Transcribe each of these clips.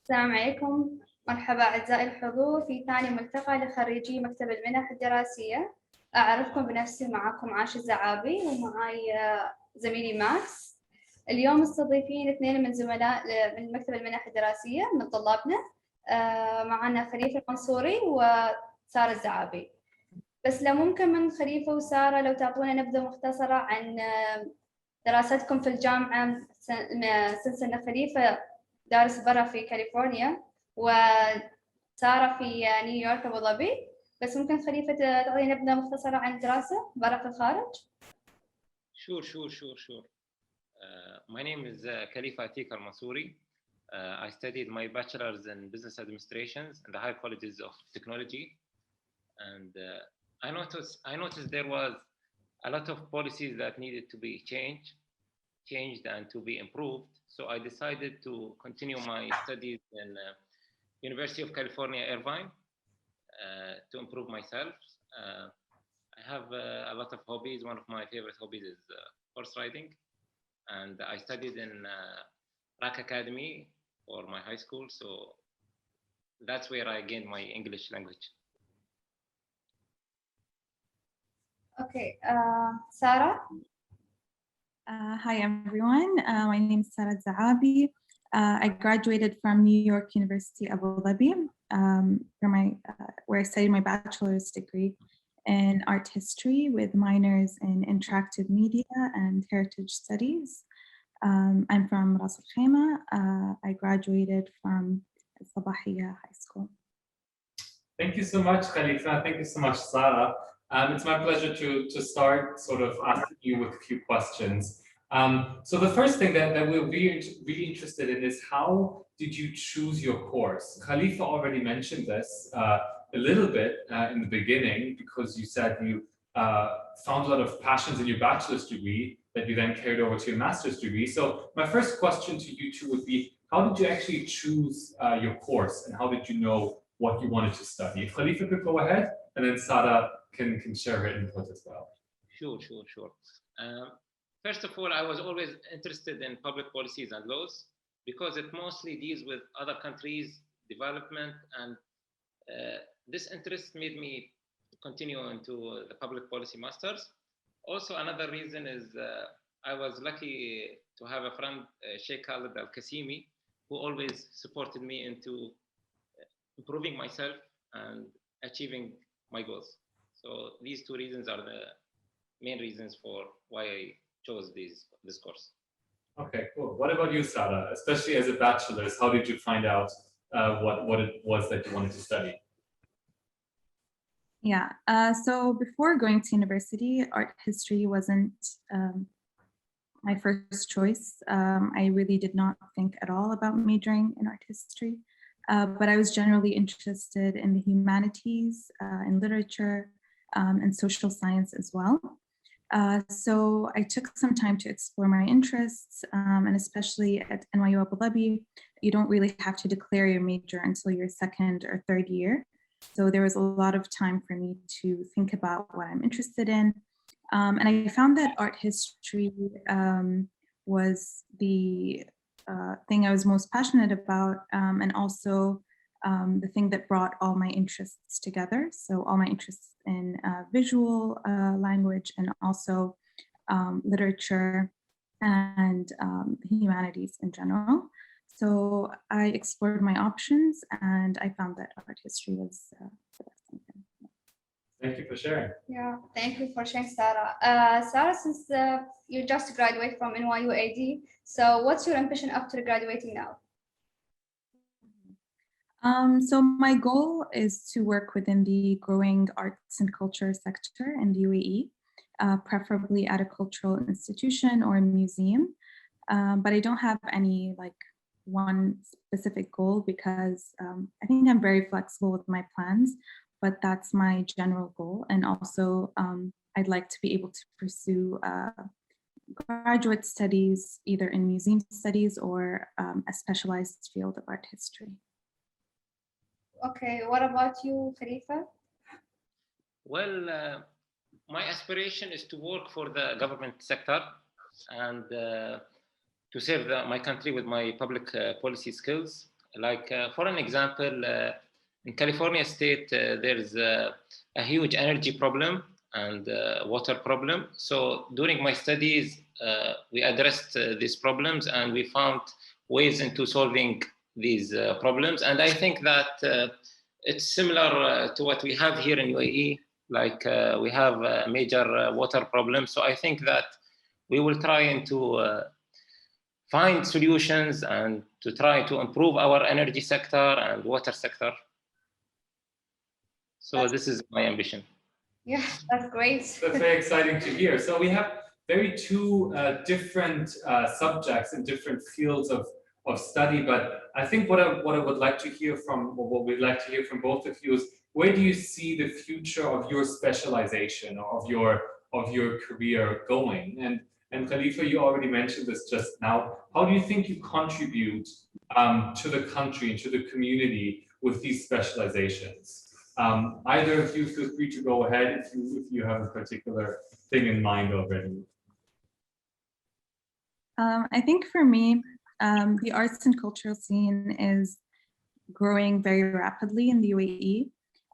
السلام عليكم، مرحبا أعزائي الحضور في ثاني ملتقى لخريجي مكتب المنح الدراسية. أعرفكم بنفسي، معكم عاش الزعابي ومعاي زميلي ماكس. اليوم مستضيفين اثنين من زملاء من مكتب المنح الدراسية من طلابنا، معنا خليفة المنصوري وسارة الزعابي. بس لو ممكن من خليفة وسارة لو تعطونا نبذة مختصرة عن دراستكم في الجامعة. سنة خليفة دارس برا في كاليفورنيا وسارة في نيويورك أبو ظبي، بس ممكن خليفة تعطينا نبذة مختصرة عن الدراسة برا في الخارج؟ Sure. My name is Khalifa Atik Al-Mansouri. I studied my bachelor's in business administrations in the high colleges of technology. And I noticed there was a lot of policies that needed to be changed and to be improved. So I decided to continue my studies in University of California, Irvine, to improve myself. I have a lot of hobbies. One of my favorite hobbies is horse riding. And I studied in RAC Academy for my high school. So that's where I gained my English language. Okay, Sarah? Hi, everyone. My name is Sarah Zahabi. I graduated from New York University, Abu Dhabi, where I studied my bachelor's degree in art history with minors in interactive media and heritage studies. I'm from Ras Al Khaimah. I graduated from Sabahiyya High School. Thank you so much, Khalifa. Thank you so much, Sarah. It's my pleasure to start sort of asking you with a few questions. So the first thing that we're really interested in is how did you choose your course? Khalifa already mentioned this a little bit in the beginning, because you said you found a lot of passions in your bachelor's degree that you then carried over to your master's degree. So my first question to you two would be, how did you actually choose your course, and how did you know what you wanted to study? If Khalifa could go ahead, and then Sarah can share her input as well. Sure. First of all, I was always interested in public policies and laws because it mostly deals with other countries' development, and this interest made me continue into the public policy masters. Also, another reason is I was lucky to have a friend, Sheikh Khalid Al-Qasimi, who always supported me into improving myself and achieving my goals. So these two reasons are the main reasons for why I chose this course. Okay, cool. What about you, Sarah? Especially as a bachelor's, how did you find out what it was that you wanted to study? Yeah, so before going to university, art history wasn't my first choice. I really did not think at all about majoring in art history, but I was generally interested in the humanities, in literature, and social science as well. So I took some time to explore my interests, and especially at NYU Abu Dhabi, you don't really have to declare your major until your second or third year. So there was a lot of time for me to think about what I'm interested in. And I found that art history was the thing I was most passionate about, and also the thing that brought all my interests together. So all my interests in visual language, and also literature and humanities in general. So I explored my options, and I found that art history was the best thing. Thank you for sharing. Yeah, thank you for sharing, Sarah. Sarah, since you just graduated from NYU AD, so what's your ambition after graduating now? So my goal is to work within the growing arts and culture sector in the UAE, preferably at a cultural institution or a museum. But I don't have any one specific goal, because I think I'm very flexible with my plans, but that's my general goal. And also I'd like to be able to pursue graduate studies, either in museum studies or a specialized field of art history. Okay, what about you, Khalifa? Well, my aspiration is to work for the government sector and to serve my country with my public policy skills. Like for an example, in California state, there's a huge energy problem and water problem. So during my studies, we addressed these problems and we found ways into solving these problems. And I think that it's similar to what we have here in UAE. Like we have a major water problem. So I think that we will try to find solutions and to try to improve our energy sector and water sector. So this is my ambition. Yeah, that's great. That's very exciting to hear. So we have two different subjects in different fields of study, but I think what I would like to hear from, or what we'd like to hear from both of you is, where do you see the future of your specialization or of your career going? And Khalifa, you already mentioned this just now. How do you think you contribute to the country and to the community with these specializations? Either of you, feel free to go ahead if you have a particular thing in mind already. I think for me, the arts and cultural scene is growing very rapidly in the UAE.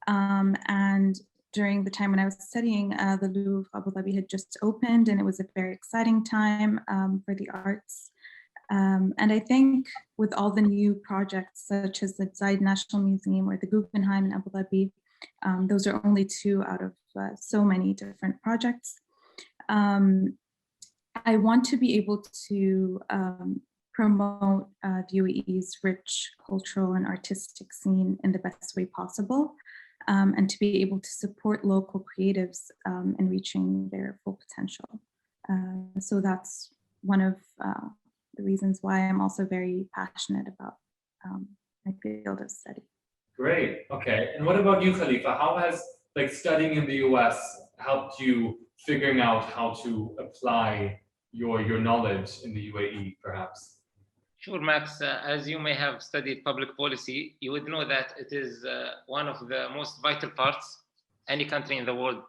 And during the time when I was studying, the Louvre Abu Dhabi had just opened, and it was a very exciting time for the arts. And I think with all the new projects, such as the Zayed National Museum or the Guggenheim in Abu Dhabi, those are only two out of so many different projects. I want to be able to promote the UAE's rich cultural and artistic scene in the best way possible, and to be able to support local creatives in reaching their full potential. So that's one of the reasons why I'm also very passionate about my field of study. Great. Okay. And what about you, Khalifa? How has studying in the US helped you figuring out how to apply your knowledge in the UAE, perhaps? Sure, Max. As you may have studied public policy, you would know that it is one of the most vital parts any country in the world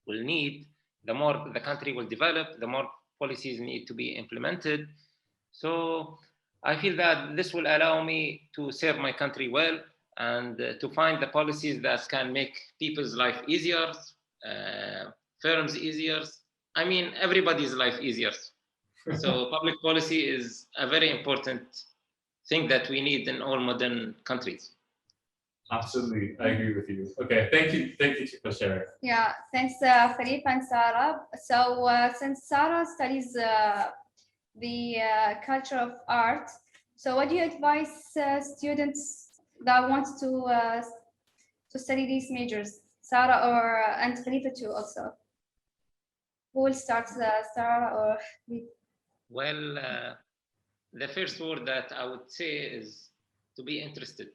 will need. The more the country will develop, the more policies need to be implemented. So I feel that this will allow me to serve my country well and to find the policies that can make people's life easier, firms easier. I mean, everybody's life easier. So public policy is a very important thing that we need in all modern countries. Absolutely, I agree with you. Okay, thank you for sharing. Yeah, thanks Khalifa and Sarah. So since Sarah studies the culture of art, so what do you advise students that want to study these majors? Sarah and Khalifa too also. Who will start, Sarah or me? Well, the first word that I would say is to be interested.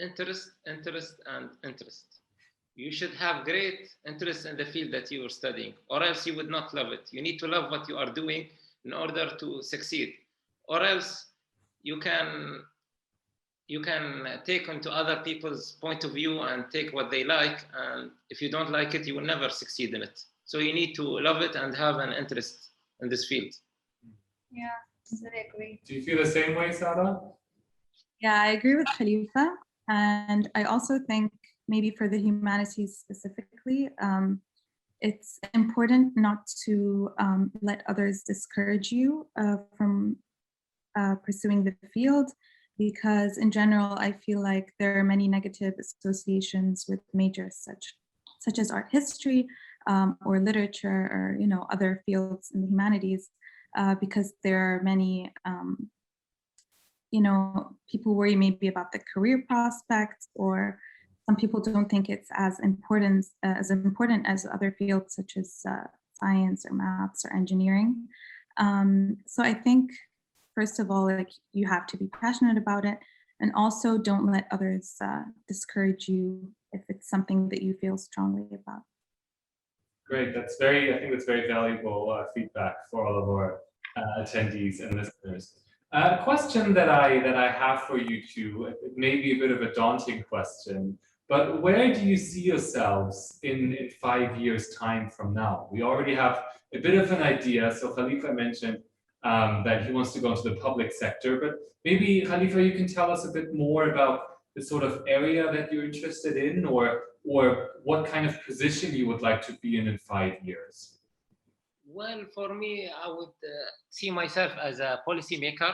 Interest, and interest. You should have great interest in the field that you are studying, or else you would not love it. You need to love what you are doing in order to succeed, or else you can take into other people's point of view and take what they like, and if you don't like it, you will never succeed in it. So you need to love it and have an interest in this field. Yeah, I agree. Do you feel the same way, Sarah? Yeah, I agree with Khalifa. And I also think maybe for the humanities specifically, it's important not to let others discourage you from pursuing the field, because in general, I feel like there are many negative associations with majors such as art history or literature, or other fields in the humanities, because there are many people worry maybe about the career prospects, or some people don't think it's as important as other fields such as science or maths or engineering. So I think, first of all, you have to be passionate about it, and also don't let others discourage you if it's something that you feel strongly about. Great, I think that's very valuable feedback for all of our attendees and listeners. A question that I have for you two, it may be a bit of a daunting question, but where do you see yourselves in 5 years' time from now? We already have a bit of an idea. So Khalifa mentioned that he wants to go into the public sector. But maybe, Khalifa, you can tell us a bit more about the sort of area that you're interested in, or what kind of position you would like to be in 5 years. Well, for me, I would see myself as a policymaker,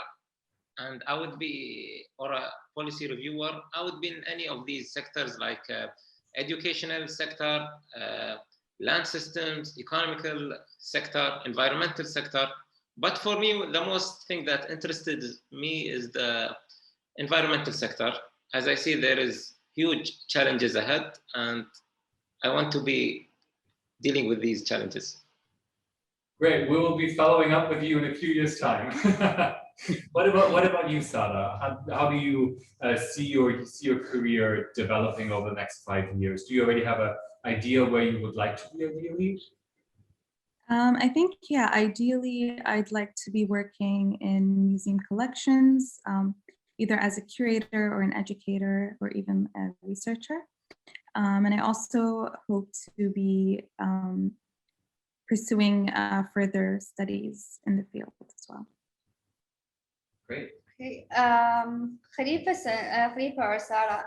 and I would be, or a policy reviewer. I would be in any of these sectors, like educational sector, land systems, economical sector, environmental sector. But for me, the most thing that interested me is the environmental sector. As I see, there is huge challenges ahead, and I want to be dealing with these challenges. Great. We will be following up with you in a few years' time. What about you, Sada? How do you see your career developing over the next 5 years? Do you already have an idea where you would like to be ideally? I think, yeah, ideally, I'd like to be working in museum collections, either as a curator or an educator or even a researcher. And I also hope to be pursuing further studies in the field as well. Great. Okay. Khalifa or Sarah,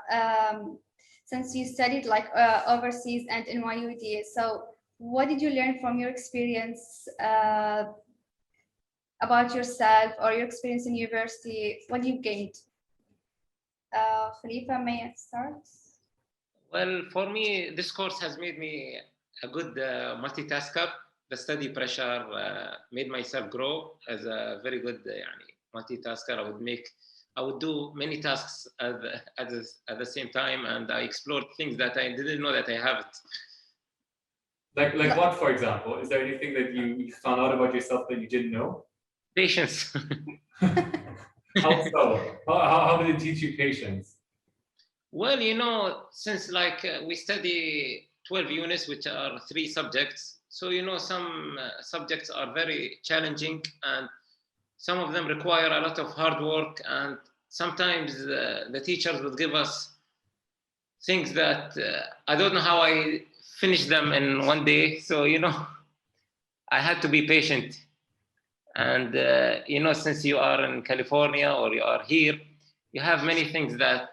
since you studied like overseas and NYUD, so what did you learn from your experience about yourself or your experience in university? What you gained? Khalifa, may I start? Well, for me, this course has made me a good multitasker. The study pressure made myself grow as a very good multitasker. I would do many tasks at the same time, and I explored things that I didn't know that I haven't. Like what, for example? Is there anything that you found out about yourself that you didn't know? Patience. How so? How did it teach you patience? Well, since we study 12 units, which are 3 subjects, so some subjects are very challenging, and some of them require a lot of hard work, and sometimes the teachers would give us things that I don't know how I finished them in one day. So I had to be patient. And since you are in California or you are here, you have many things that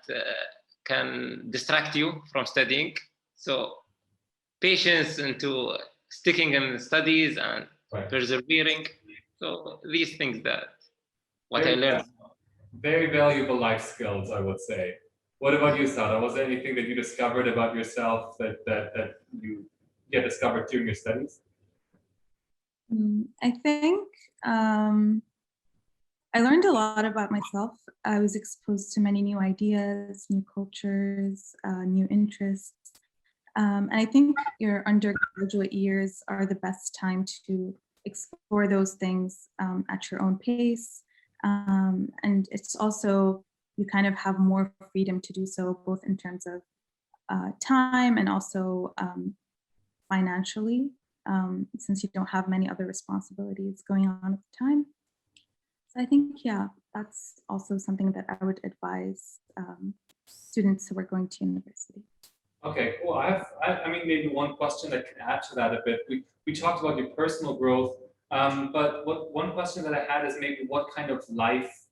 can distract you from studying. So patience into sticking in studies and persevering. So these things what I learned. Very valuable life skills, I would say. What about you, Sada? Was there anything that you discovered about yourself that you discovered during your studies? I think I learned a lot about myself. I was exposed to many new ideas, new cultures, new interests. And I think your undergraduate years are the best time to explore those things at your own pace. And it's also, you kind of have more freedom to do so, both in terms of time and also financially, since you don't have many other responsibilities going on at the time. So I think, yeah, that's also something that I would advise students who are going to university. Okay, cool. I mean, maybe one question that can add to that a bit. We talked about your personal growth, but one question that I had is maybe what kind of life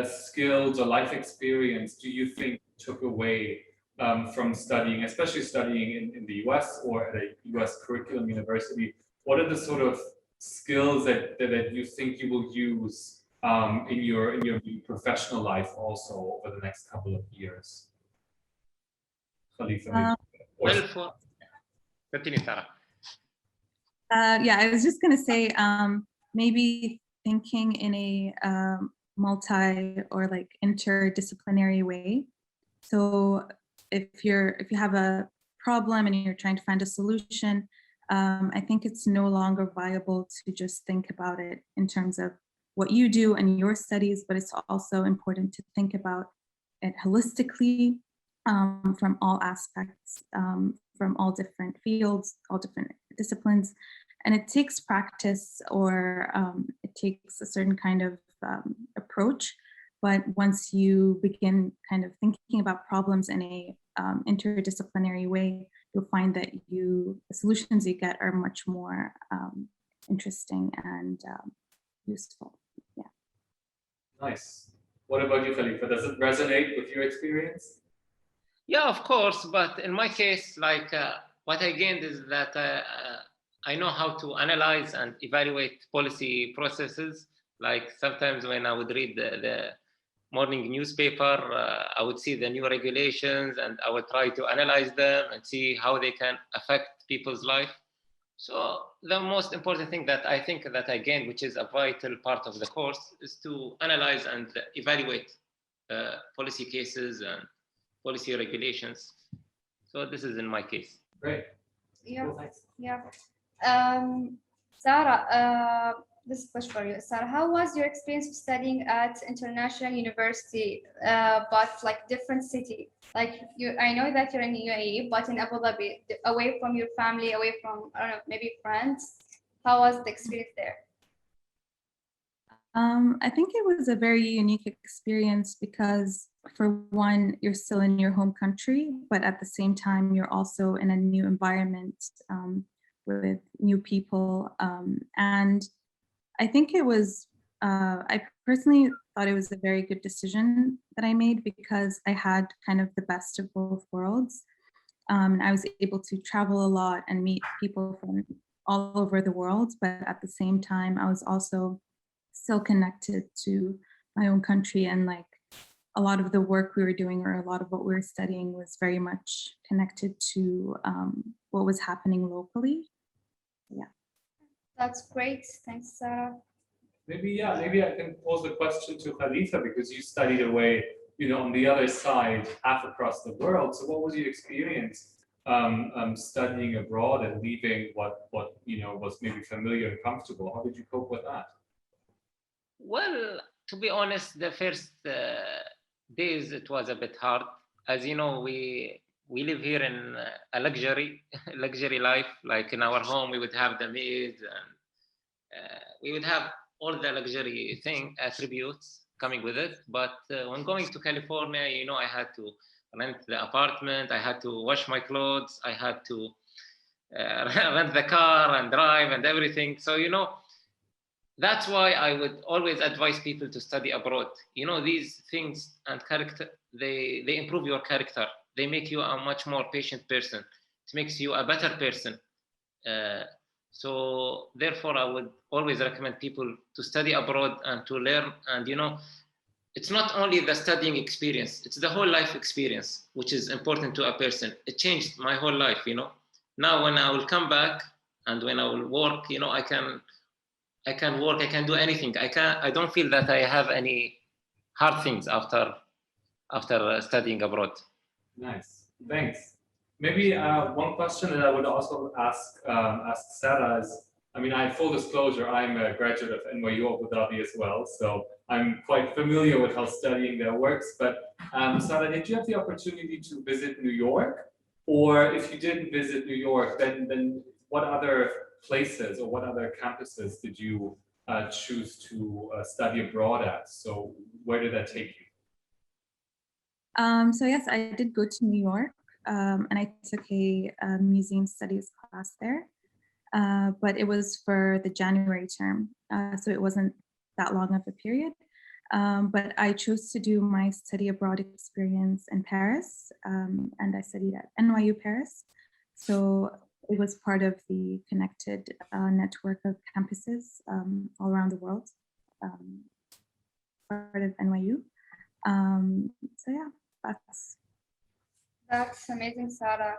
skills or life experience do you think took away from studying, especially studying in the US or at a US curriculum university? What are the sort of skills that you think you will use in your professional life also over the next couple of years? Well, continue, Sarah. Yeah, I was just going to say maybe thinking in a multi or like interdisciplinary way. So if you have a problem and you're trying to find a solution, I think it's no longer viable to just think about it in terms of what you do and your studies, but it's also important to think about it holistically from all aspects, from all different fields, all different disciplines. And it takes practice, or it takes a certain kind of approach. But once you begin kind of thinking about problems in a interdisciplinary way, you'll find that the solutions you get are much more interesting and useful. Nice. What about you, Khalifa? Does it resonate with your experience? Yeah, of course. But in my case, like what I gained is that I know how to analyze and evaluate policy processes. Like sometimes when I would read the morning newspaper, I would see the new regulations and I would try to analyze them and see how they can affect people's life. So the most important thing that I think that I gained, which is a vital part of the course, is to analyze and evaluate policy cases and policy regulations. So this is in my case. Great. Yeah. Cool, thanks. Yeah. Sarah, this question for you. Sarah, how was your experience of studying at international university, but like different city? Like I know that you're in UAE, but in Abu Dhabi, away from your family, away from, I don't know, maybe friends. How was the experience there? I think it was a very unique experience because, for one, you're still in your home country, but at the same time, you're also in a new environment with new people. And I think it was, I personally thought it was a very good decision that I made because I had kind of the best of both worlds. I was able to travel a lot and meet people from all over the world, but at the same time, I was also still connected to my own country, and like a lot of the work we were doing or a lot of what we were studying was very much connected to what was happening locally. Yeah. That's great. Thanks, Sarah. Maybe I can pose the question to Khalifa because you studied away, on the other side, half across the world. So what was your experience studying abroad and leaving what was maybe familiar and comfortable? How did you cope with that? Well, to be honest, the first days it was a bit hard. As you know, we live here in a luxury life. Like in our home, we would have the maids and we would have all the luxury attributes coming with it. But when going to California, I had to rent the apartment. I had to wash my clothes. I had to rent the car and drive and everything. So that's why I would always advise people to study abroad. These things and character, they improve your character. They make you a much more patient person. It makes you a better person. So therefore, I would always recommend people to study abroad and to learn. And it's not only the studying experience; it's the whole life experience, which is important to a person. It changed my whole life. Now when I will come back and when I will work, I can work, I can do anything. I don't feel that I have any hard things after studying abroad. Nice, thanks. Maybe one question that I would also ask Sarah is, full disclosure, I'm a graduate of NYU Abu Dhabi as well, so I'm quite familiar with how studying there works. But Sarah, did you have the opportunity to visit New York? Or if you didn't visit New York, then what other places or what other campuses did you choose to study abroad at? So where did that take you? So yes, I did go to New York and I took a museum studies class there, but it was for the January term, so it wasn't that long of a period. But I chose to do my study abroad experience in Paris, and I studied at NYU Paris. So it was part of the connected network of campuses all around the world, part of NYU. So yeah, that's amazing, Sarah.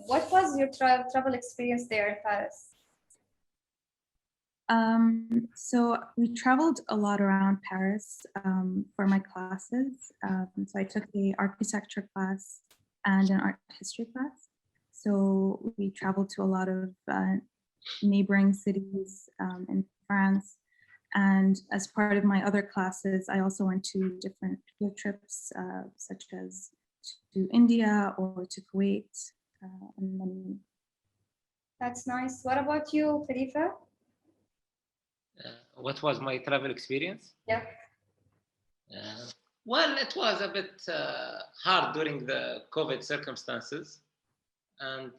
What was your travel experience there in Paris? So we traveled a lot around Paris for my classes. So I took an architecture class and an art history class. So we traveled to a lot of neighboring cities in France. And as part of my other classes, I also went to different field trips, such as to India or to Kuwait. And then... That's nice. What about you, Khalifa? What was my travel experience? Yeah. Well, it was a bit hard during the COVID circumstances. And,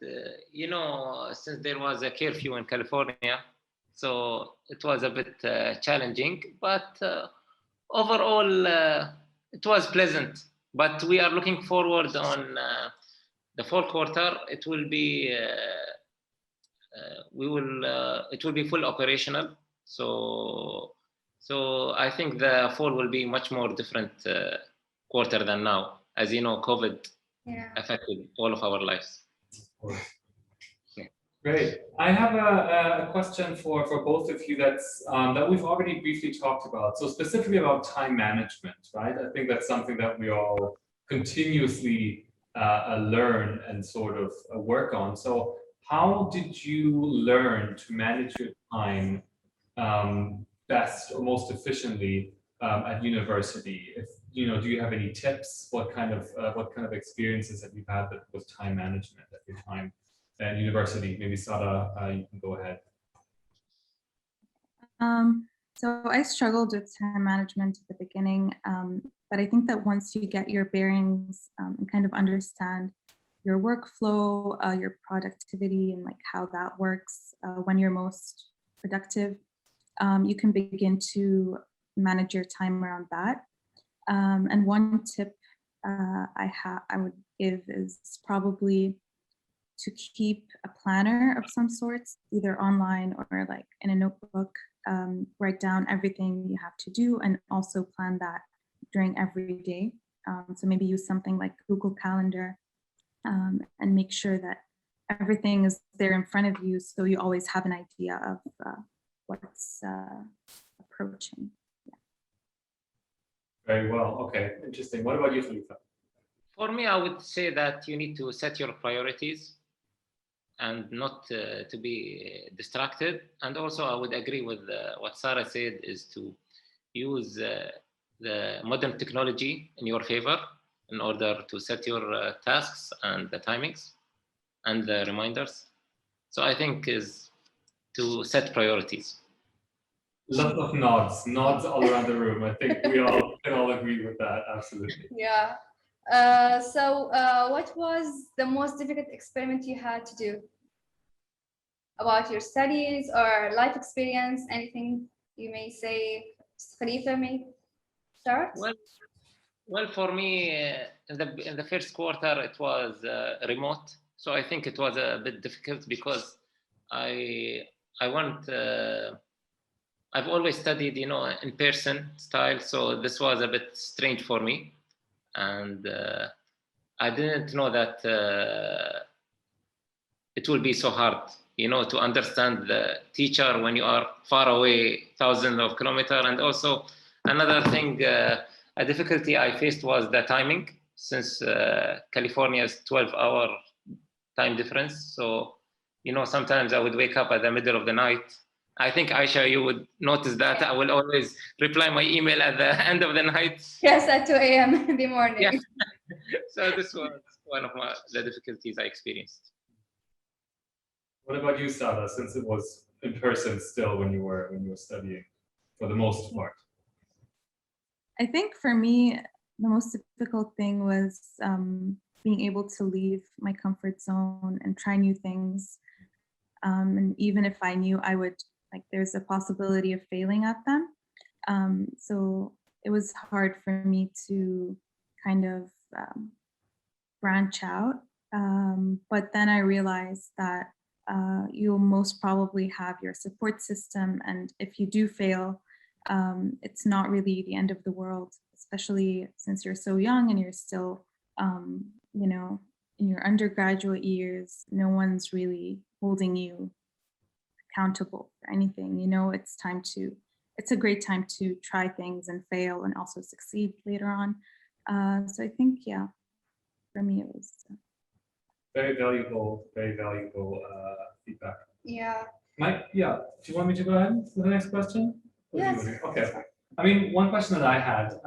since there was a curfew in California, So it was a bit challenging, but overall it was pleasant. But we are looking forward on the fall quarter. It will be it will be full operational. So I think the fall will be much more different quarter than now. As you know, COVID affected all of our lives. Of course. Great. I have a question for both of you that's that we've already briefly talked about. So specifically about time management, right? I think that's something that we all continuously learn and sort of work on. So how did you learn to manage your time best or most efficiently at university? If you know, do you have any tips? What kind of experiences have you had with time management at your time at university? Maybe Sada, you can go ahead. So I struggled with time management at the beginning, but I think that once you get your bearings and kind of understand your workflow, your productivity, and like how that works when you're most productive, you can begin to manage your time around that. And one tip I would give is probably to keep a planner of some sorts, either online or like in a notebook. Write down everything you have to do and also plan that during every day. So maybe use something like Google Calendar and make sure that everything is there in front of you so you always have an idea of what's approaching. Yeah. Very well. Okay, interesting. What about you, Khalifa? For me, I would say that you need to set your priorities and not to be distracted. And also I would agree with what Sarah said, is to use the modern technology in your favor in order to set your tasks and the timings and the reminders. So I think is to set priorities. Lots of nods all around the room. I think we all can all agree with that, absolutely. Yeah. So what was the most difficult experiment you had to do? About your studies or life experience, anything you may say? Khalifa may start. Well, for me, in the first quarter, it was remote. So I think it was a bit difficult because I've always studied, in person style. So this was a bit strange for me. And I didn't know that it will be so hard, to understand the teacher when you are far away, thousands of kilometers. And also another thing, a difficulty I faced was the timing, since California's 12-hour time difference. So, sometimes I would wake up at the middle of the night. I think, Aisha, you would notice that I will always reply my email at the end of the night. Yes, at 2 a.m. in the morning. Yeah. So this was one of the difficulties I experienced. What about you, Sada, since it was in person still when you were studying, for the most part? I think for me, the most difficult thing was being able to leave my comfort zone and try new things. And even if I knew I would, there's a possibility of failing at them. So it was hard for me to kind of branch out. But then I realized that you'll most probably have your support system. And if you do fail, it's not really the end of the world, especially since you're so young and you're still, in your undergraduate years. No one's really holding you accountable for anything. It's a great time to try things and fail and also succeed later on. So I think, yeah, for me, it was very valuable feedback. Yeah. Mike, yeah, do you want me to go ahead with the next question? Yes. Okay. I mean, one question that I had,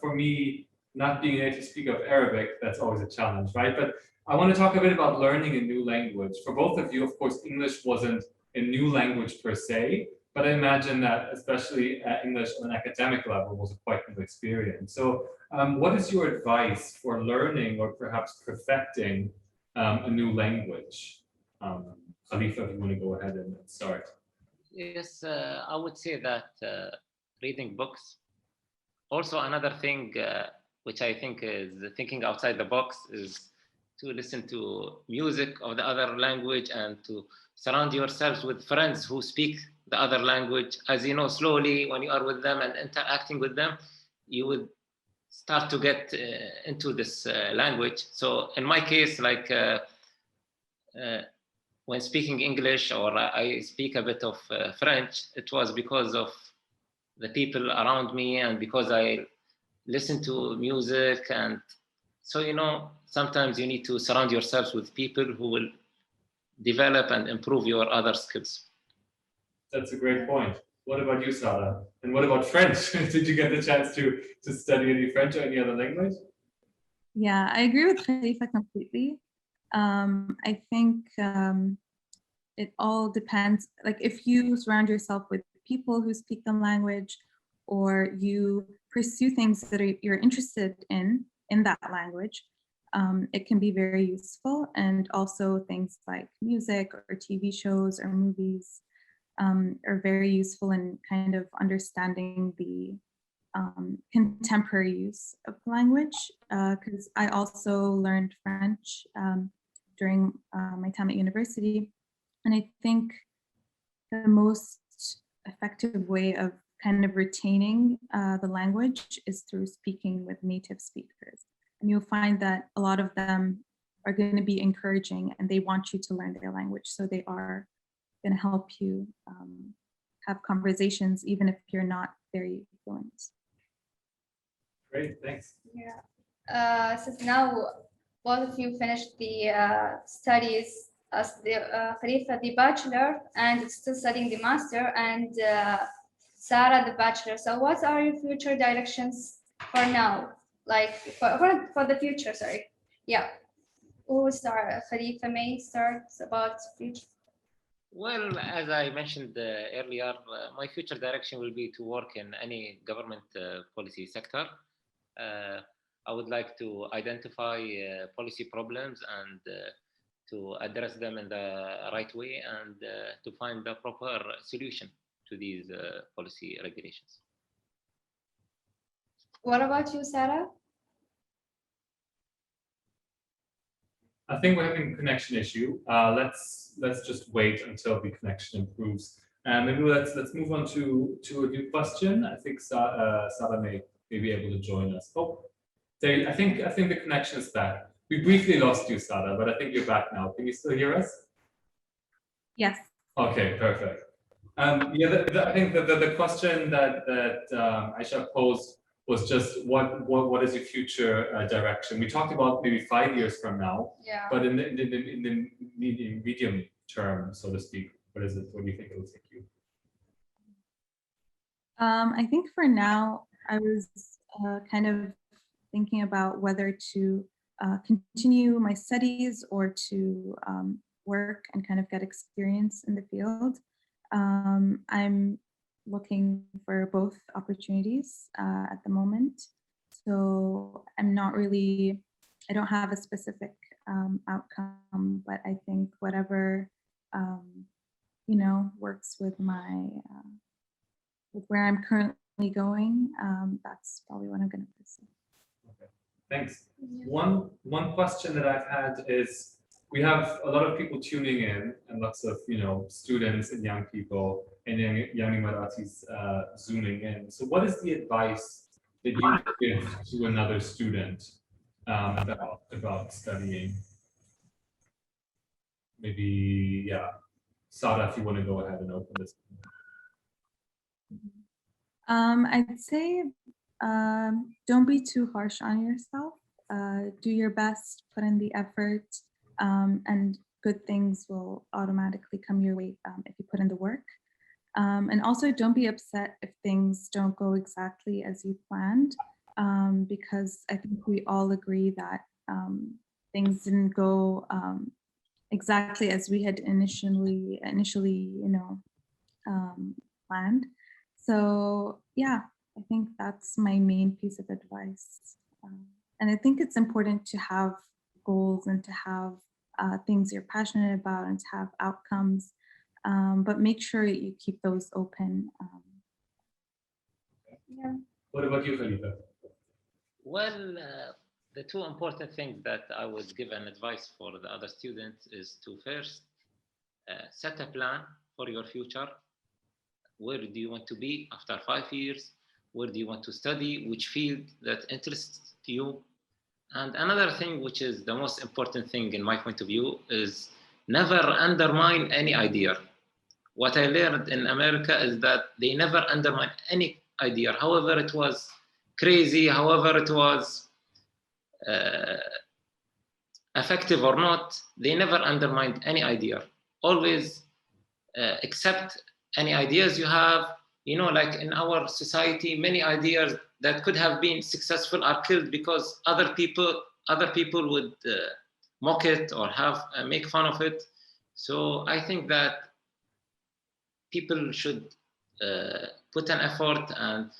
for me, not being able to speak of Arabic, that's always a challenge, right? But I want to talk a bit about learning a new language. For both of you, of course, English wasn't a new language per se, but I imagine that especially English on an academic level was a quite new experience. So what is your advice for learning or perhaps perfecting a new language? Khalifa, if you want to go ahead and start. Yes, I would say that reading books. Also, another thing which I think is thinking outside the box is to listen to music of the other language and to surround yourselves with friends who speak the other language. As you know, slowly when you are with them and interacting with them, you would start to get into this language. So in my case, like when speaking English or I speak a bit of French, it was because of the people around me and because I listen to music. And so, you know, sometimes you need to surround yourselves with people who will develop and improve your other skills. That's a great point. What about you, Sarah? And what about French? Did you get the chance to study any French or any other language? Yeah, I agree with Khalifa completely. I think it all depends. Like if you surround yourself with people who speak the language, or you pursue things that you're interested in that language, it can be very useful. And also things like music or TV shows or movies are very useful in kind of understanding the contemporary use of language, because I also learned French during my time at university. And I think the most effective way of kind of retaining the language is through speaking with native speakers. And you'll find that a lot of them are going to be encouraging and they want you to learn their language. So they are going to help you have conversations, even if you're not very fluent. Great, thanks. Yeah. Since now both of you finished the studies as the Khalifa the bachelor and still studying the master, and Sarah the bachelor. So what are your future directions for now? Like for the future, sorry. Yeah. Who will start? Khalifa may start about future. Well, as I mentioned earlier, my future direction will be to work in any government policy sector. I would like to identify policy problems and to address them in the right way and to find the proper solution to these policy regulations. What about you, Sarah? I think we're having a connection issue. Let's just wait until the connection improves. Maybe let's move on to a new question. I think Sarah may be able to join us. Oh, there. I think the connection is back. We briefly lost you, Sarah, but I think you're back now. Can you still hear us? Yes. Okay, perfect. Yeah, I think the question that Aisha posed was just what is your future direction? We talked about maybe 5 years from now, Yeah. but in the medium term, so to speak, what is it? What do you think it will take you? I think for now, I was kind of thinking about whether to continue my studies or to work and kind of get experience in the field. I'm looking for both opportunities at the moment. So I'm not really, I don't have a specific outcome, but I think whatever, you know, works with my, with where I'm currently going, that's probably what I'm going to pursue. Okay, thanks. One question that I've had is, we have a lot of people tuning in and lots of, you know, students and young people and young Emiratis zooming in. So what is the advice that you give to another student about studying? Maybe, yeah. Sada, if you want to go ahead and open this. I'd say don't be too harsh on yourself. Do your best, put in the effort, and good things will automatically come your way if you put in the work. And also don't be upset if things don't go exactly as you planned, because I think we all agree that things didn't go exactly as we had initially, you know, planned. So yeah, I think that's my main piece of advice. And I think it's important to have goals and to have things you're passionate about and to have outcomes. but make sure you keep those open. Yeah. What about you, Khalifa? Well, the two important things that I would give an advice for the other students is to first set a plan for your future. Where do you want to be after 5 years? Where do you want to study? Which field that interests you? And another thing, which is the most important thing in my point of view, is never undermine any idea. What I learned in America is that they never undermine any idea, however it was crazy, however it was effective or not, they never undermined any idea. Always accept any ideas you have. You know, like in our society, many ideas that could have been successful are killed because other people would mock it or have make fun of it. So I think that people should put an effort and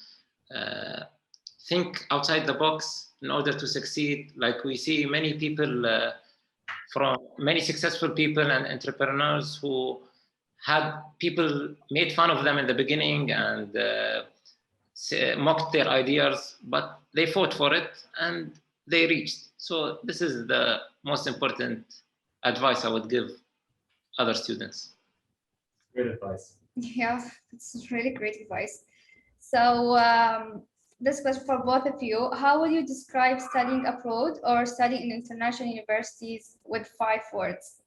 think outside the box in order to succeed. Like we see many people from many successful people and entrepreneurs who had people made fun of them in the beginning and mocked their ideas, but they fought for it and they reached. So this is the most important advice I would give other students. Great advice. Yeah, it's really great advice. So this question for both of you. How will you describe studying abroad or studying in international universities with 5 words?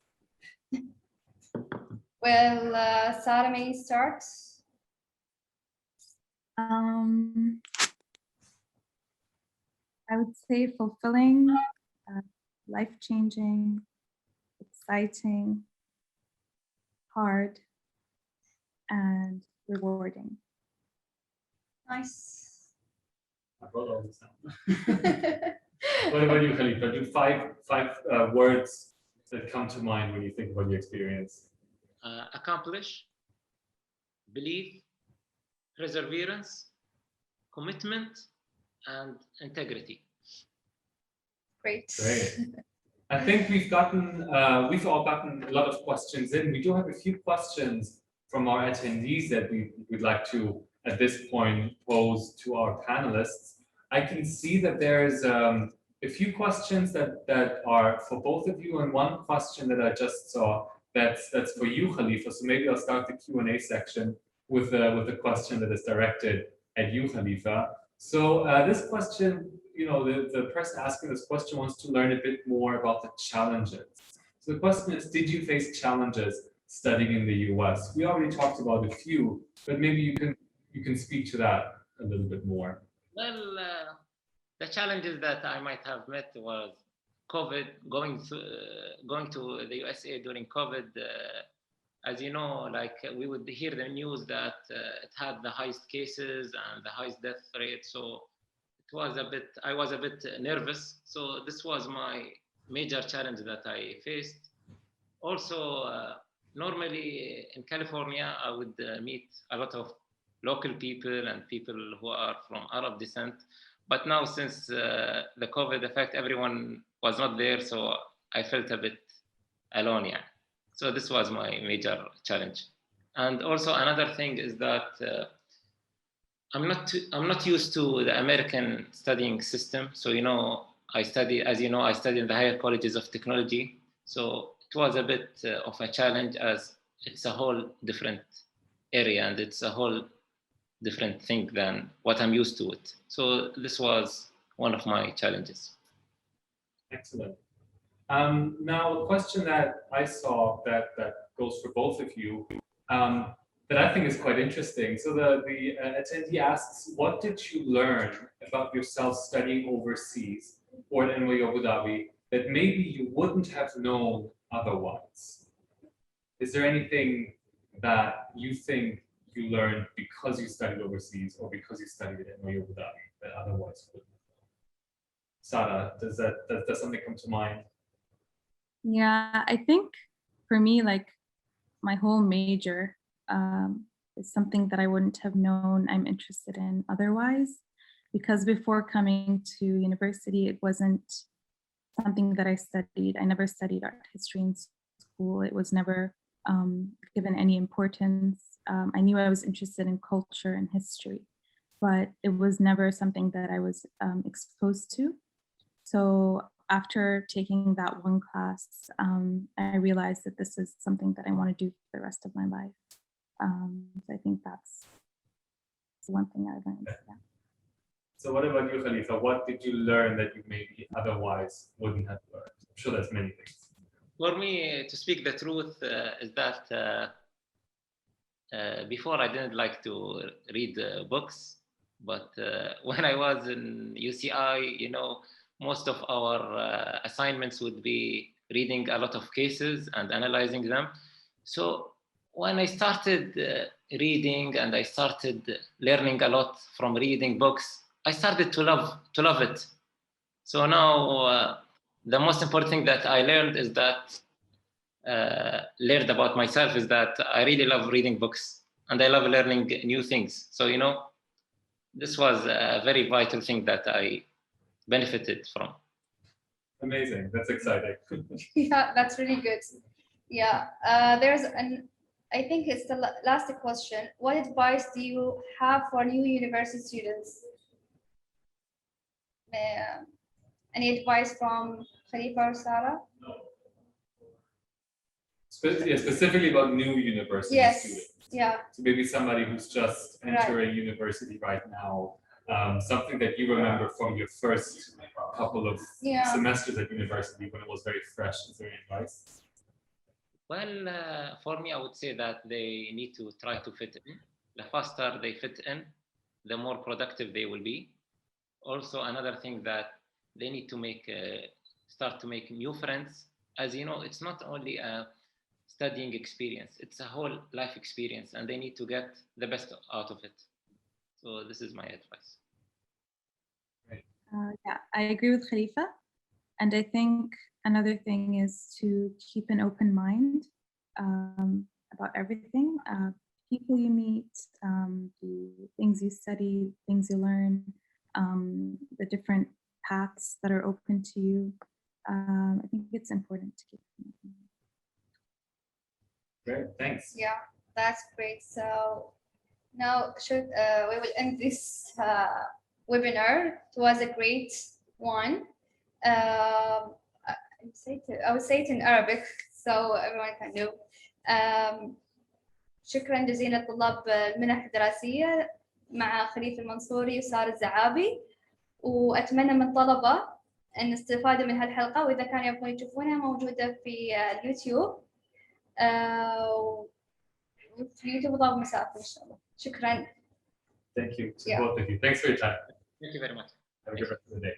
Well, Sarah, may you start? I would say fulfilling, life-changing, exciting, hard, and rewarding. Nice. I wrote all this down. What about you, Khalifa? Do five words that come to mind when you think about your experience? Accomplish, believe, perseverance, commitment, and integrity. Great. Great. I think we've all gotten a lot of questions in. We do have a few questions from our attendees that we'd like to, at this point, pose to our panelists. I can see that there's a few questions that are for both of you, and one question that I just saw that's for you, Khalifa. So maybe I'll start the Q&A section with a question that is directed at you, Khalifa. So this question, you know, the person asking this question wants to learn a bit more about the challenges. So the question is, did you face challenges studying in the US? We already talked about a few, but maybe you can speak to that a little bit more. Well, the challenges that I might have met was COVID, going to the USA during COVID. As you know, like we would hear the news that it had the highest cases and the highest death rate. So I was a bit nervous. So this was my major challenge that I faced. Also, normally in California, I would meet a lot of local people and people who are from Arab descent. But now, since the COVID effect, everyone was not there. So I felt a bit alone, yeah. So this was my major challenge. And also another thing is that I'm not used to the American studying system. So, you know, I study in the higher colleges of technology. So it was a bit of a challenge, as it's a whole different area and it's a whole different thing than what I'm used to it. So this was one of my challenges. Excellent. Now, a question that I saw that goes for both of you, that I think is quite interesting. So the attendee asks, what did you learn about yourself studying overseas or in NYU Abu Dhabi that maybe you wouldn't have known otherwise? Is there anything that you think you learned because you studied overseas or because you studied at NYU Abu Dhabi that otherwise wouldn't have known? Sada, does something come to mind? Yeah, I think for me, like my whole major is something that I wouldn't have known I'm interested in otherwise, because before coming to university, it wasn't something that I studied. I never studied art history in school. It was never given any importance. I knew I was interested in culture and history, but it was never something that I was exposed to. So after taking that one class, I realized that this is something that I want to do for the rest of my life. So I think that's one thing I learned. Yeah. So what about you, Khalifa? What did you learn that you maybe otherwise wouldn't have learned? I'm sure there's many things. For me, to speak the truth, is that before I didn't like to read books, but when I was in UCI, most of our assignments would be reading a lot of cases and analyzing them. So when I started reading and I started learning a lot from reading books, I started to love it. So now the most important thing that I learned is that learned about myself is that I really love reading books and I love learning new things. So, this was a very vital thing that I benefited from. Amazing. That's exciting. Yeah, that's really good. Yeah, I think it's the last question. What advice do you have for new university students? Any advice from Khalifa or Sarah? Specifically about new university students. Yeah. So maybe somebody who's just entering university right now, something that you remember from your first couple of semesters at university when it was very fresh. Is there any advice? Well, for me, I would say that they need to try to fit in. The faster they fit in, the more productive they will be. Also, another thing that they need to start to make new friends. As you know, it's not only a studying experience, it's a whole life experience, and they need to get the best out of it. So this is my advice. Yeah, I agree with Khalifa. And I think another thing is to keep an open mind about everything. People you meet, the things you study, things you learn, the different paths that are open to you. I think it's important to keep an open mind. Great, thanks. Yeah, that's great. So now we will end this webinar. It was a great one. I would say it in Arabic so everyone can know. شكرا جزيلا لطلاب المنح الدراسية مع خليفة المنصوري وسارة الزعابي، وأتمنى من الطلبة أن استفادوا من هالحلقة، وإذا كانوا يبغون يشوفونها موجودة في اليوتيوب وفي اليوتيوب ضاب مسافة إن شاء الله. شكرا. Thank you to both of you. Thanks for your time. Thank you very much. Have a good rest of the day.